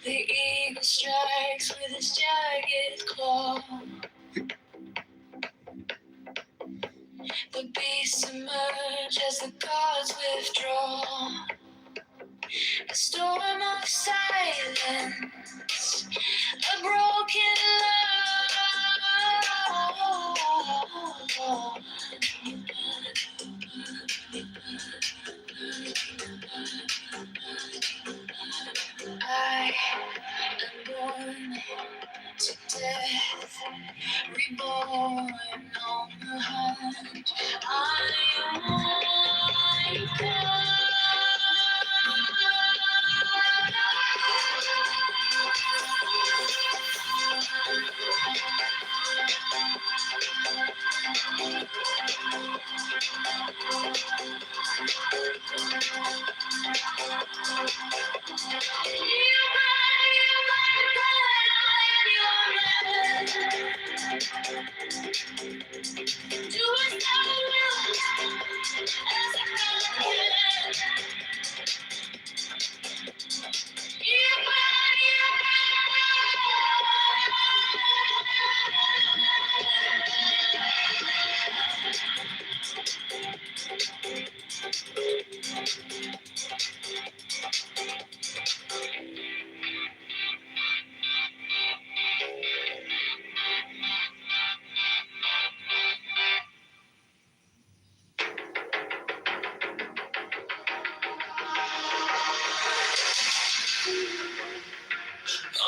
The eagle strikes with his jagged claw. The beasts emerge as the gods withdraw. A storm of silence, a broken love. I am born to death, reborn on the hunt. I am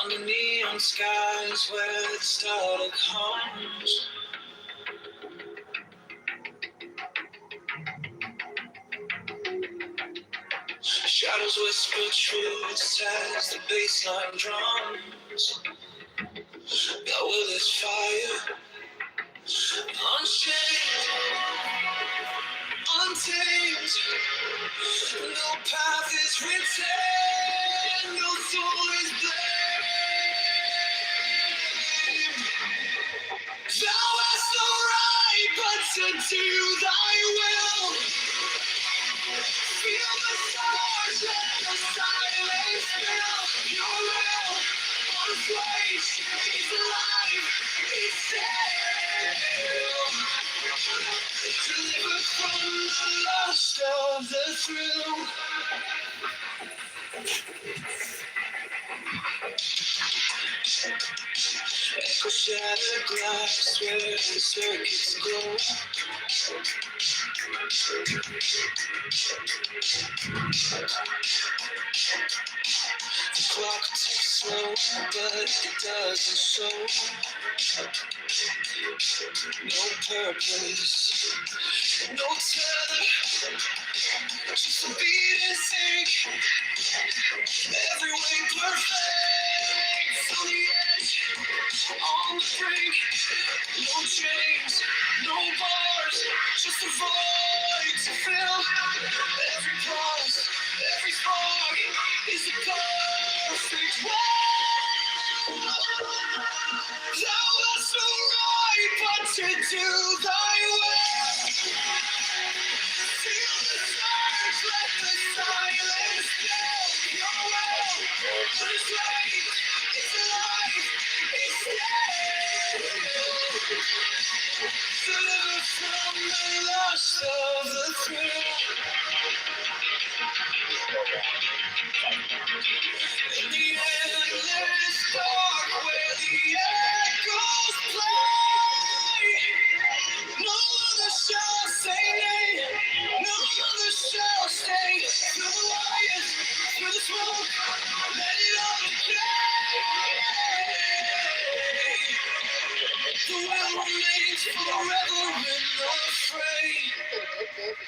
on the neon skies where the starlight comes. Shadows whisper truths as the bassline drums. That will is fire, unchained, untamed. No path is written, no soul is blamed. Thou hast no right but to do thy will. Feel the stars, let the silence fill your will. On place, it's alive, it's still. Delivered from the lust of the thrill. Echo shattered glass where the circuits glow. The clock ticks slow, but it doesn't show. No purpose, no tether, just a beat and sink. Every way perfect, on the edge, on the brink. No chains, no bars, just a void to fill. Every pulse, every spark is a perfect world. Thou hast no right but to do thy will. Feel the surge, let the silence fill your will. It's right, it's alive, it's dead. Delivered from the lust of the thrill. In the endless dark where the echoes play, no other shall say nay, no other shall stay. Through the wires, through the smoke, let it all decay. The will remains forever in the fray.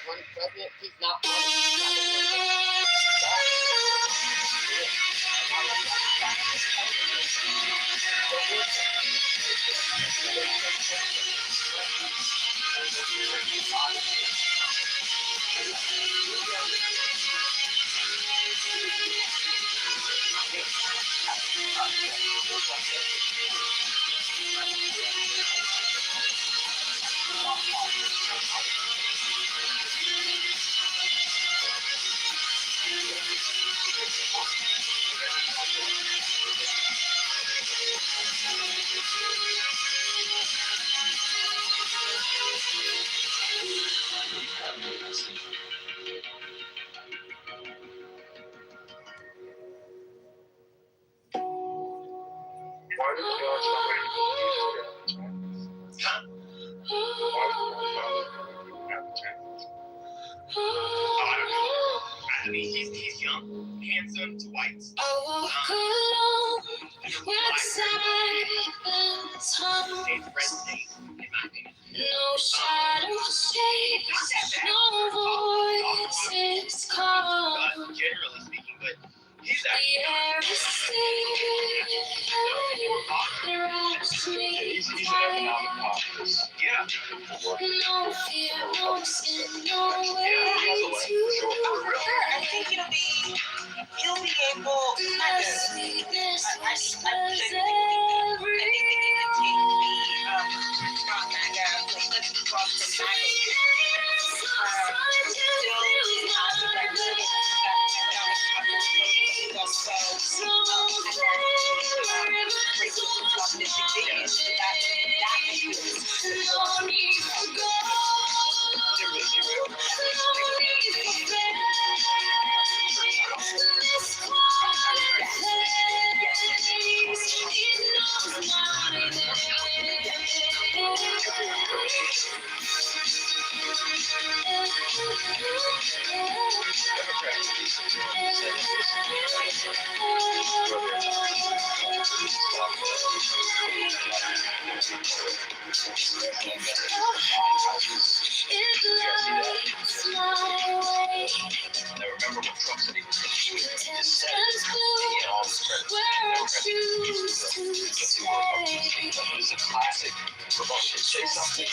When he's president, he's not I mean, he's young, handsome, to white. I walk alone with silence hung. No shadows chase, no voices call. Generally speaking, but he's The air is still, it wraps me tight. yeah. No fear, no sin, no way to I think he'll be able. my sweetness whispers I think he can take me from that place. Let's cross the Remember when Trump said he was going to do it? He just said it. Where I choose to stay. It was a classic Republican say something.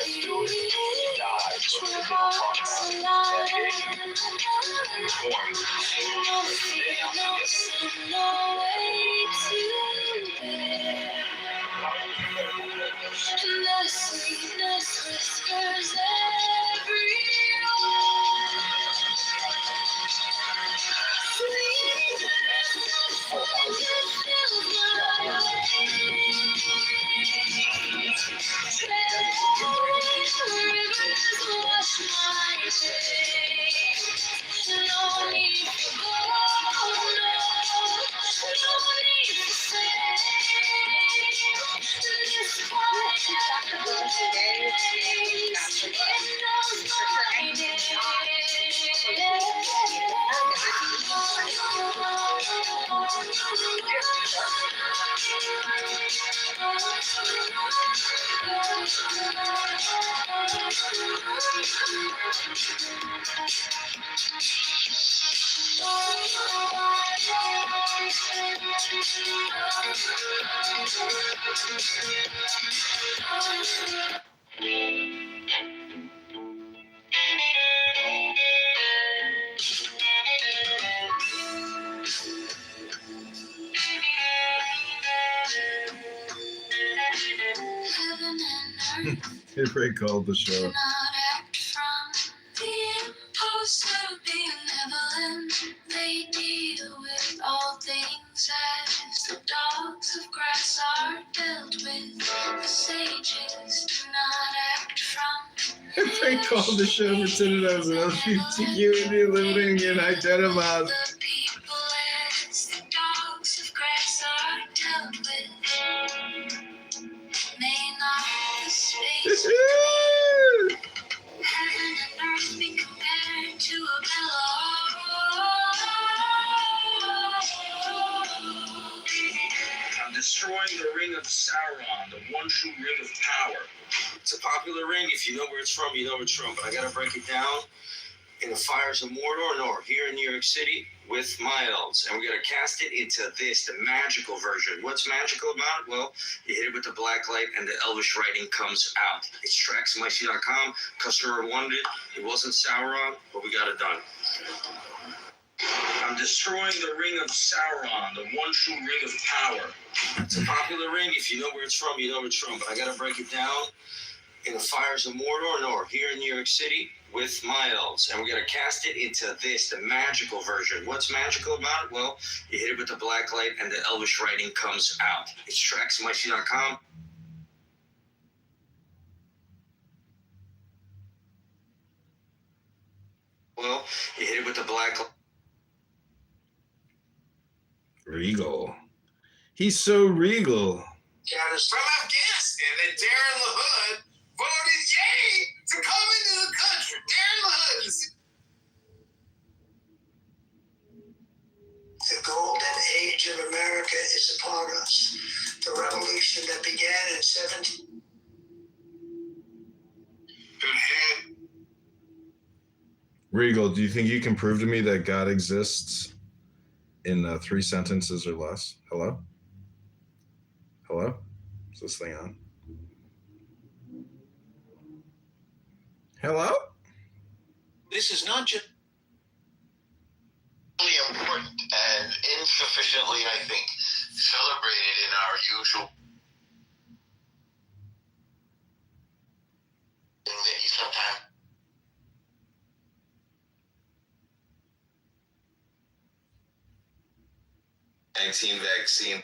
He died. So they don't talk about it. No way to bear. And the sweetness whispers Hey, Frank called the show. cannot act from the impulse of being benevolent. They deal with all things as the dogs of grass are dealt with. The sages do not act from. Hey, Frank called the show for synonyms and LGBTQ limiting and identified. The people as the dogs of grass are dealt with. May not the space heaven and earth be compared to a bellow. I'm destroying the ring of Sauron, the one true ring of power. It's a popular ring. If you know where it's from, you know it's from. But I gotta break it down. In the fires of Mordor, here in New York City, with my elves. And we're gonna cast it into this, the magical version. What's magical about it? Well, you hit it with the black light and the elvish writing comes out. It's tracksmyc.com. Customer wanted it. It wasn't Sauron, but we got it done. I'm destroying the ring of Sauron, the one true ring of power. It's a popular ring. If you know where it's from, you know where it's from. But I gotta break it down. In the fires of Mordor, here in New York City, with my elves, and we're going to cast it into this, the magical version. What's magical about it? Well, you hit it with the black light and the elvish writing comes out. It's tracksmyc.com. Well, you hit it with the black light. Regal. He's so regal. From Afghanistan that Darren LaHood voted yay to come into the country. Darren LaHood is... The golden age of America is upon us. The revolution that began in 17... Regal, do you think you can prove to me that God exists in 3 sentences or less? Hello? Hello? Is this thing on? Hello? This is not just really important and insufficiently, I think, celebrated in our usual thing that you sometimes. Vaccine.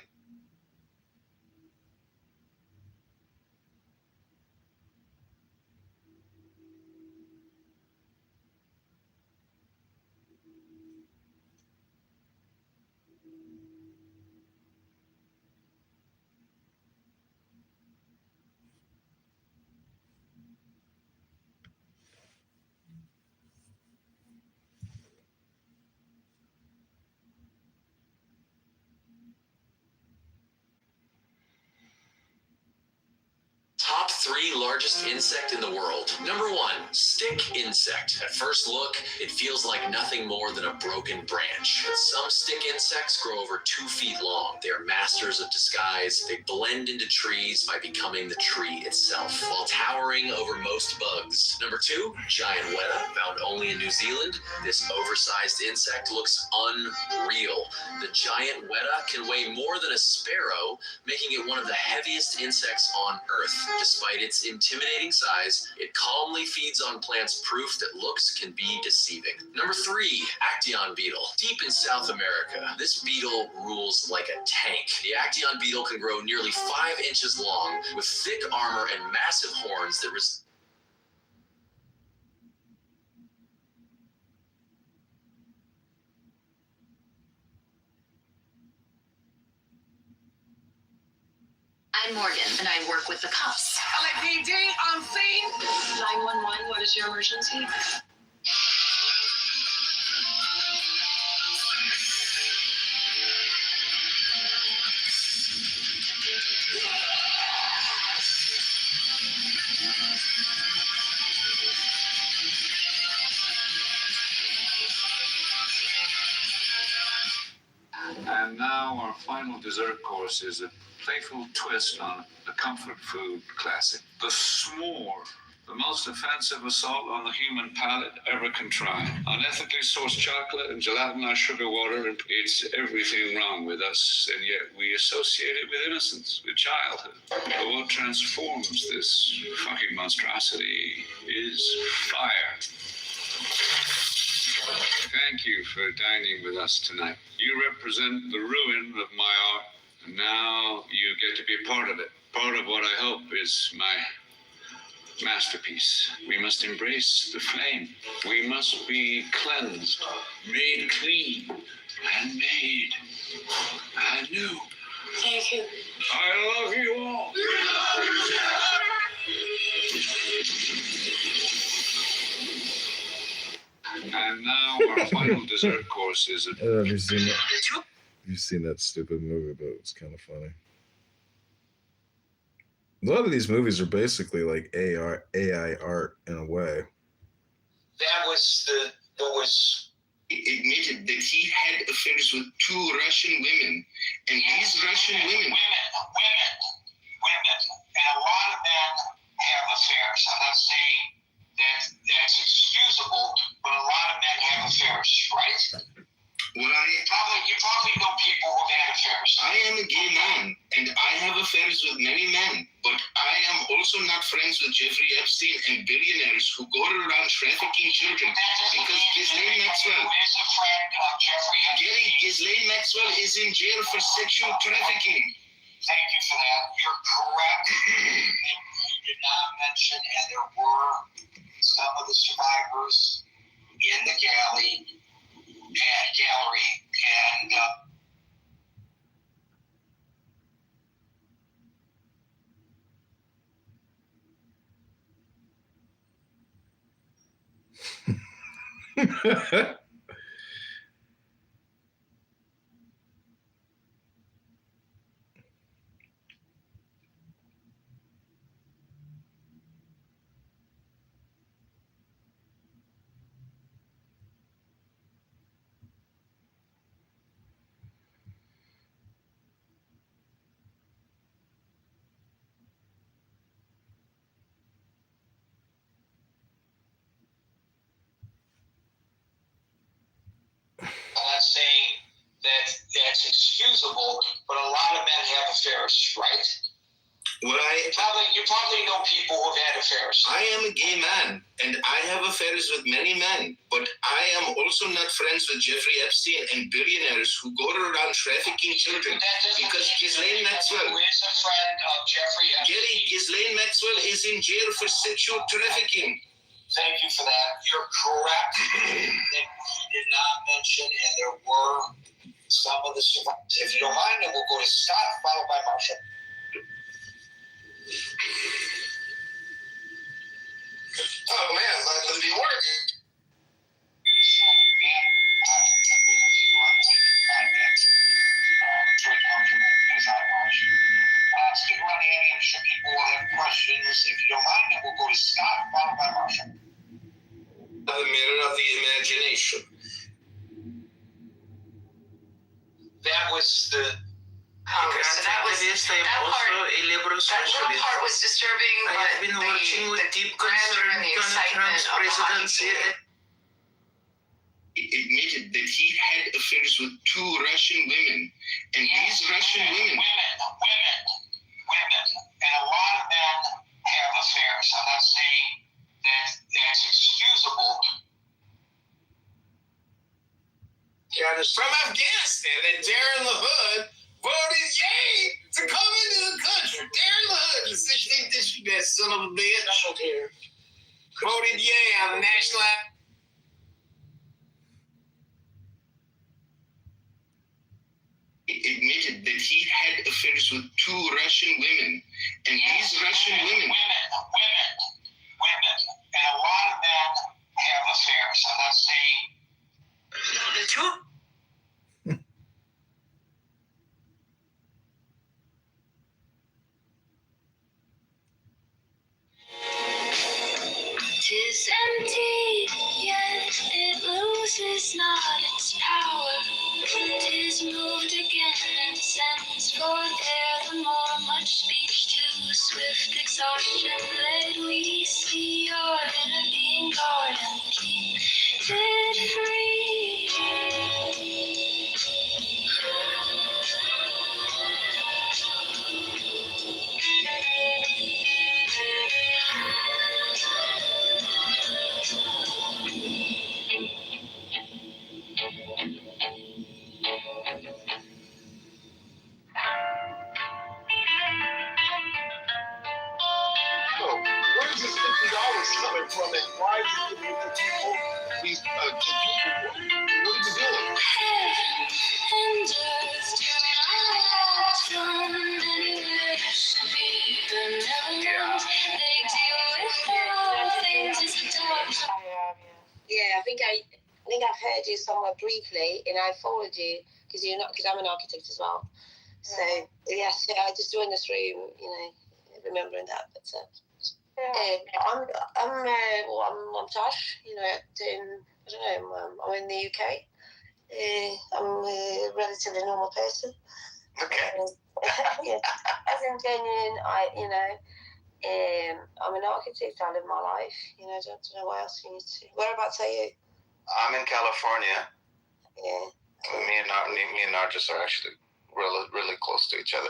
Top 3 largest insect in the world. Number 1, stick insect. At first look, it feels like nothing more than a broken branch. But some stick insects grow over 2 feet long. They are masters of disguise. They blend into trees by becoming the tree itself, while towering over most bugs. Number 2, giant weta, found only in New Zealand. This oversized insect looks unreal. The giant weta can weigh more than a sparrow, making it one of the heaviest insects on Earth. Despite its intimidating size, it calmly feeds on plants, proof that looks can be deceiving. Number 3, Actaeon beetle. Deep in South America, this beetle rules like a tank. The Actaeon beetle can grow nearly 5 inches long, with thick armor and massive horns that I'm Morgan, and I work with the cops. LAPD on scene. 911, what is your emergency? And now our final dessert course is a playful twist on the comfort food classic. The s'more, the most offensive assault on the human palate ever contrived. Unethically sourced chocolate and gelatinized sugar water, and it's everything wrong with us, and yet we associate it with innocence, with childhood. But what transforms this fucking monstrosity is fire. Thank you for dining with us tonight. You represent the ruin of my art, and now you get to be part of it. Part of what I hope is my masterpiece. We must embrace the flame. We must be cleansed, made clean, and made anew. Thank you. I love you all. And now our final dessert course is a... Have you seen that? You've seen that stupid movie, but it's kind of funny. A lot of these movies are basically like AI art in a way. That was what was admitted that he had affairs with 2 Russian women, and these Russian women. And a lot of men have affairs. I'm not saying that's excusable, but a lot of men have affairs, right? Well, You probably know people who've had affairs. I I am a gay man, and I have affairs with many men, but I am also not friends with Jeffrey Epstein and billionaires who go around trafficking children. Because Ghislaine Maxwell, is a friend of Jeffrey Epstein. Gary, Ghislaine Maxwell is in jail for sexual trafficking. Thank you for that. You're correct. You did not mention, and there were some of the survivors in the gallery, and I'm not saying that that's excusable, but a lot of men have affairs, right? You probably know people who've had affairs. I am a gay man, and I have affairs with many men, but I am also not friends with Jeffrey Epstein and billionaires who go around trafficking children. Because Ghislaine Maxwell, Who is a friend of Jeffrey Epstein. Gary, Ghislaine Maxwell is in jail for sexual trafficking. Thank you for that. You're correct. You did not mention, and there were some of the survivors. If you don't mind, then we'll go to Scott, followed by Marshall. Oh man, might not be working. So, yeah, I agree with you on that. Very comfortable as I watch. Stick around, Annie. I'm sure people will have questions. If you don't mind, then we'll go to Scott, followed by Marshall. The mirror of the imagination. That was the. So that little part was disturbing, but the grandeur and the excitement of the hockey game. Admitted that he had affairs with 2 Russian women, and these Russian women. Women. And a lot of men have affairs. I'm not saying that that's excusable. From Afghanistan, and Darren LaHood voted yay to come into the country. Darren LaHood, the 16th district, that son of a bitch, voted yay on the national anthem. Admitted that he had affairs with 2 Russian women, and these Russian women. Women. And a lot of men have affairs. I'm not saying. The two? Tis empty, yet it loses not its power. Tis moved again and sends forth air the more much speech to swift exhaustion. Let we see your inner being guard and keep it free. Where's this $50 coming from, and why is it giving to people? These to people. What are you doing? Heaven and earth do not from anywhere to be benevolent. They deal with all things as a dark. Yeah, I think I've heard you somewhere briefly, and I followed you because I'm an architect as well. So yes, I just joined this room, remembering that. But I'm Tosh. I don't know. I'm in the UK. I'm a relatively normal person. Okay. Yeah, as in genuine, I'm an architect. I live my life. I don't know what else you need to. Whereabouts are you? I'm in California. Yeah. Me and Nargis are actually really, really close to each other.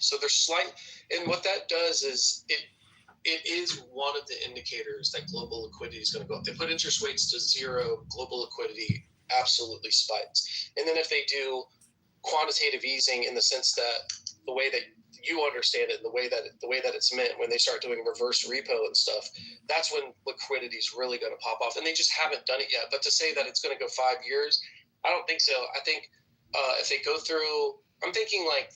So there's slight, and what that does is it is one of the indicators that global liquidity is going to go up. They put interest rates to zero, global liquidity absolutely spikes. And then if they do quantitative easing in the sense that the way that you understand it, the way that it's meant, when they start doing reverse repo and stuff, that's when liquidity is really going to pop off. And they just haven't done it yet. But to say that it's going to go 5 years, I don't think so. I think if they go through, I'm thinking like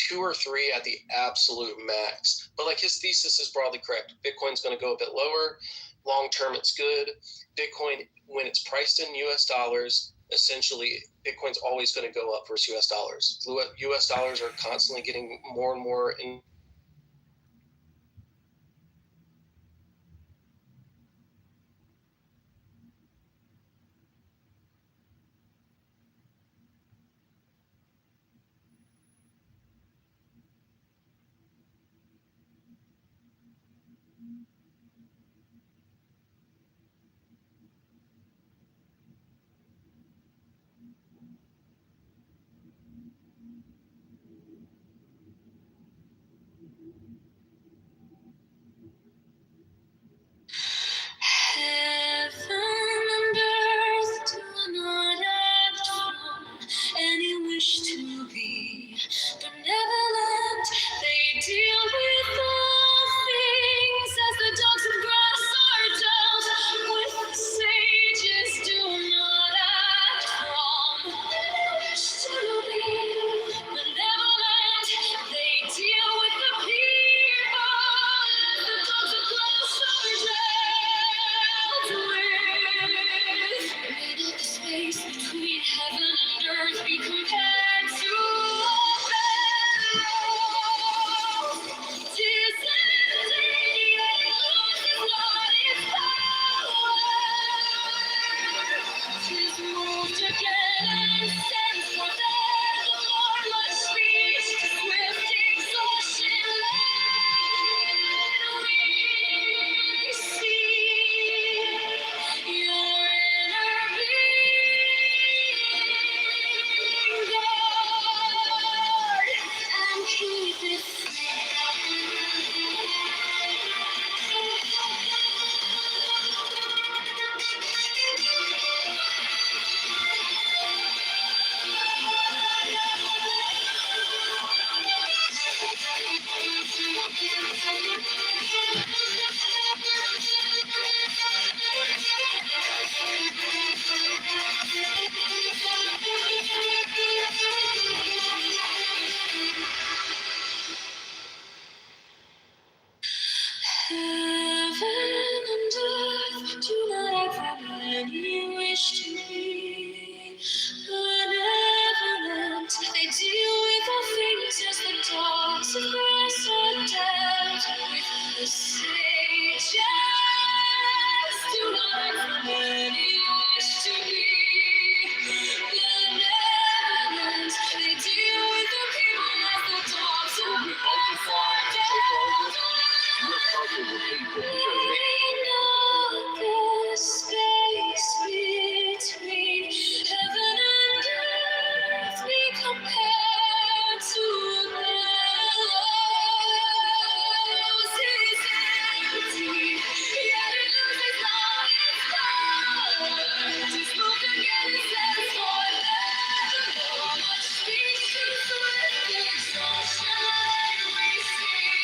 2 or 3 at the absolute max. But like his thesis is broadly correct. Bitcoin's going to go a bit lower. Long term, it's good. Bitcoin, when it's priced in US dollars, essentially Bitcoin's always going to go up versus US dollars. US dollars are constantly getting more and more in. Heaven and earth do not act from any wish to be benevolent. They deal with all things as the dogs of grass are dealt with. The sages do not act from any wish to be benevolent. They deal with the people as the dogs of grass are dealt with. Where did the space between heaven and earth be compared?